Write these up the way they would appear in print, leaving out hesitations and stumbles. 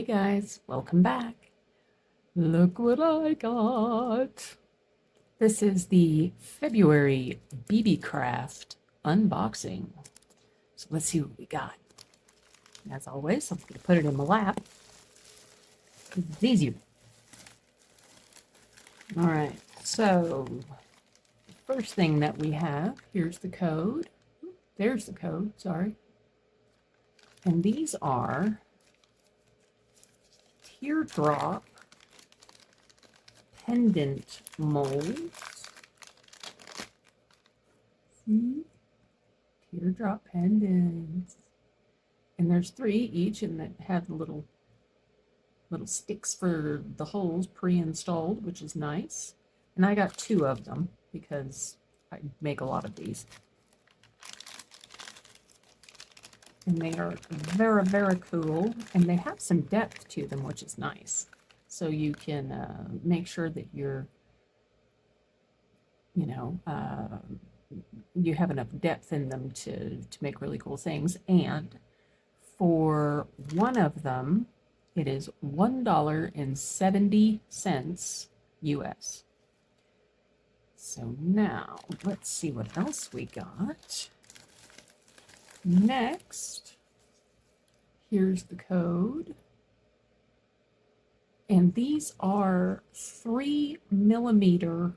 guys, welcome back. Look what I got. This is the February BB Craft unboxing. So let's see what we got. As always, I'm going to put it in my lap. It's easier. All right, so the first thing that we have, here's the code. There's the code, sorry. And these are teardrop pendant molds. See? Teardrop pendants. And there's 3 each, and that have little sticks for the holes pre-installed, which is nice. And I got 2 of them because I make a lot of these. And they are very, very cool, and they have some depth to them, which is nice. So you can make sure that you're, you have enough depth in them to make really cool things. And for one of them, it is $1.70 US. So now let's see what else we got. Next, here's the code. And these are 3mm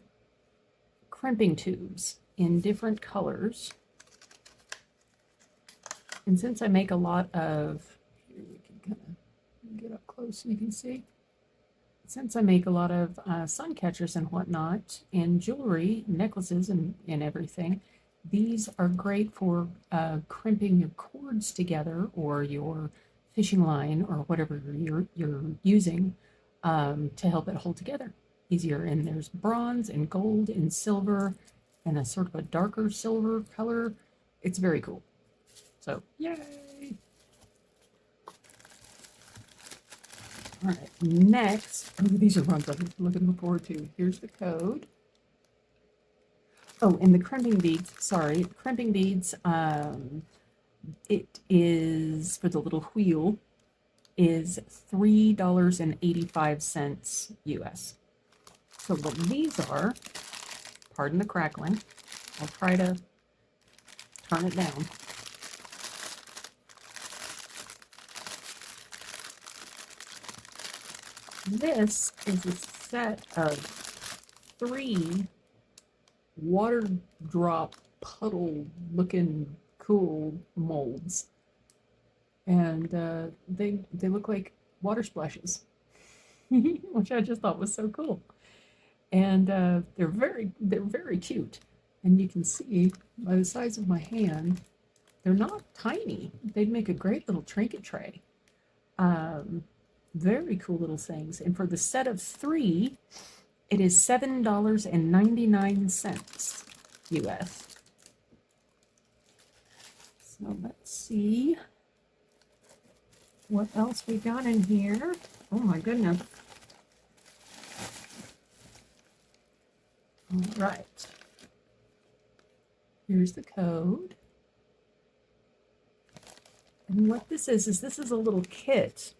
crimping tubes in different colors. And since I make a lot of, here we can kind of get up close so you can see. Since I make a lot of sun catchers and whatnot, and jewelry, necklaces and everything, these are great for crimping your cords together, or your fishing line, or whatever you're using to help it hold together easier. And there's bronze and gold and silver and a sort of a darker silver color. It's very cool. So, yay! All right, next, these are ones I'm looking forward to. Here's the code. Oh, and the crimping beads, sorry, crimping beads, it is, for the little wheel, is $3.85 US. So what these are, pardon the crackling, I'll try to turn it down. This is a set of 3 water drop puddle looking cool molds, and they look like water splashes, which I just thought was so cool. And they're very cute, and you can see by the size of my hand they're not tiny. They'd make a great little trinket tray. Very cool little things. And for the set of 3, it is $7.99 US. So let's see what else we got in here. Oh my goodness. All right. Here's the code. And what this is this is a little kit.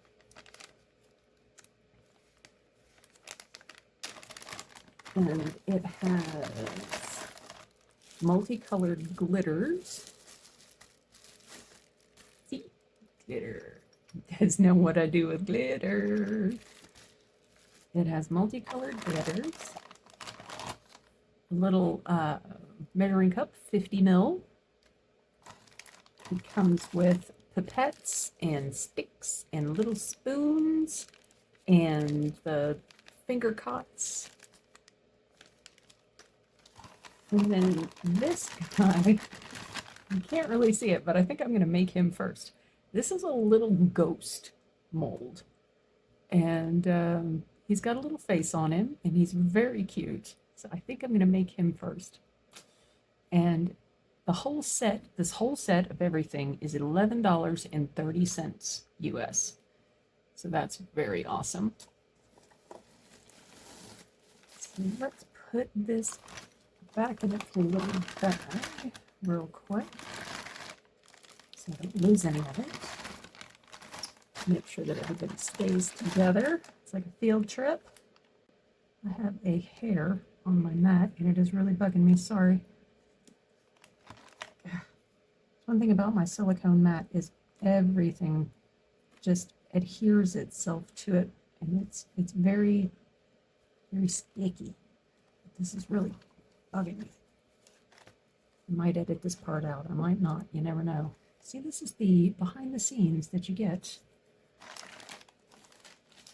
And it has multicolored glitters. See? Glitter. You guys know what I do with glitter. It has multicolored glitters. A little measuring cup, 50 ml. It comes with pipettes and sticks and little spoons and the finger cots. And then this guy, you can't really see it, but I think I'm going to make him first. This is a little ghost mold. And he's got a little face on him, and he's very cute. So I think I'm going to make him first. And the whole set, this whole set of everything is $11.30 US. So that's very awesome. So let's put this back in its little bag real quick so I don't lose any of it. Make sure that everybody stays together. It's like a field trip. I have a hair on my mat and it is really bugging me. Sorry. One thing about my silicone mat is everything just adheres itself to it, and it's very, very sticky. This is really bugging me. I might edit this part out. I might not. You never know. See, this is the behind the scenes that you get.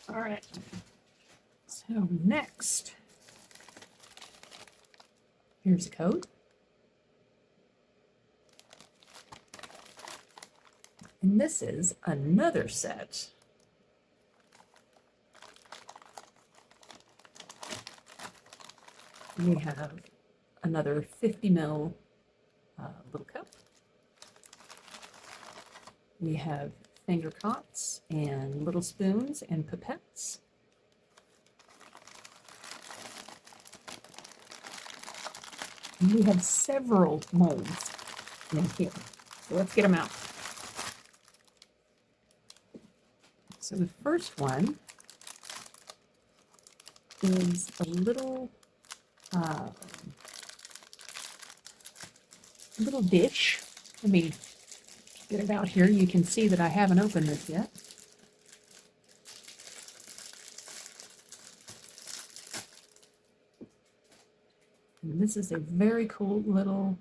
All right. So next, here's a code. And this is another set. We have another 50 ml little cup. We have finger cots and little spoons and pipettes. And we have several molds in here. So let's get them out. So the first one is a little dish. Let me get it out here. You can see that I haven't opened this yet. And this is a very cool little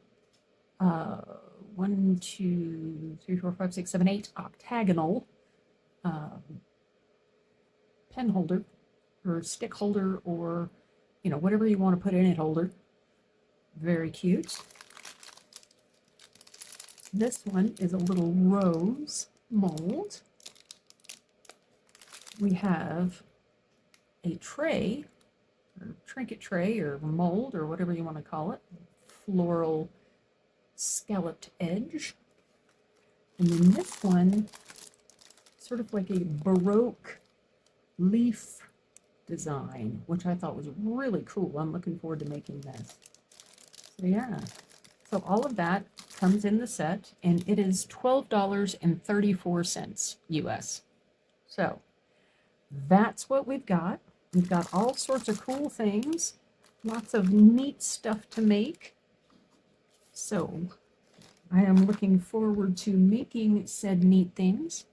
1, 2, 3, 4, 5, 6, 7, 8 octagonal pen holder or stick holder, or whatever you want to put in it holder. Very cute. This one is a little rose mold. We have a tray, or trinket tray, or mold, or whatever you want to call it. Floral scalloped edge. And then this one, sort of like a Baroque leaf design, which I thought was really cool. I'm looking forward to making this. So yeah, so all of that comes in the set, and it is $12.34 US. So that's what we've got. We've got all sorts of cool things, lots of neat stuff to make. So I am looking forward to making said neat things.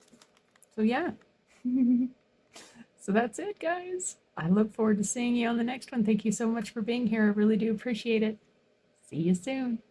So yeah. So that's it, guys. I look forward to seeing you on the next one. Thank you so much for being here. I really do appreciate it. See you soon.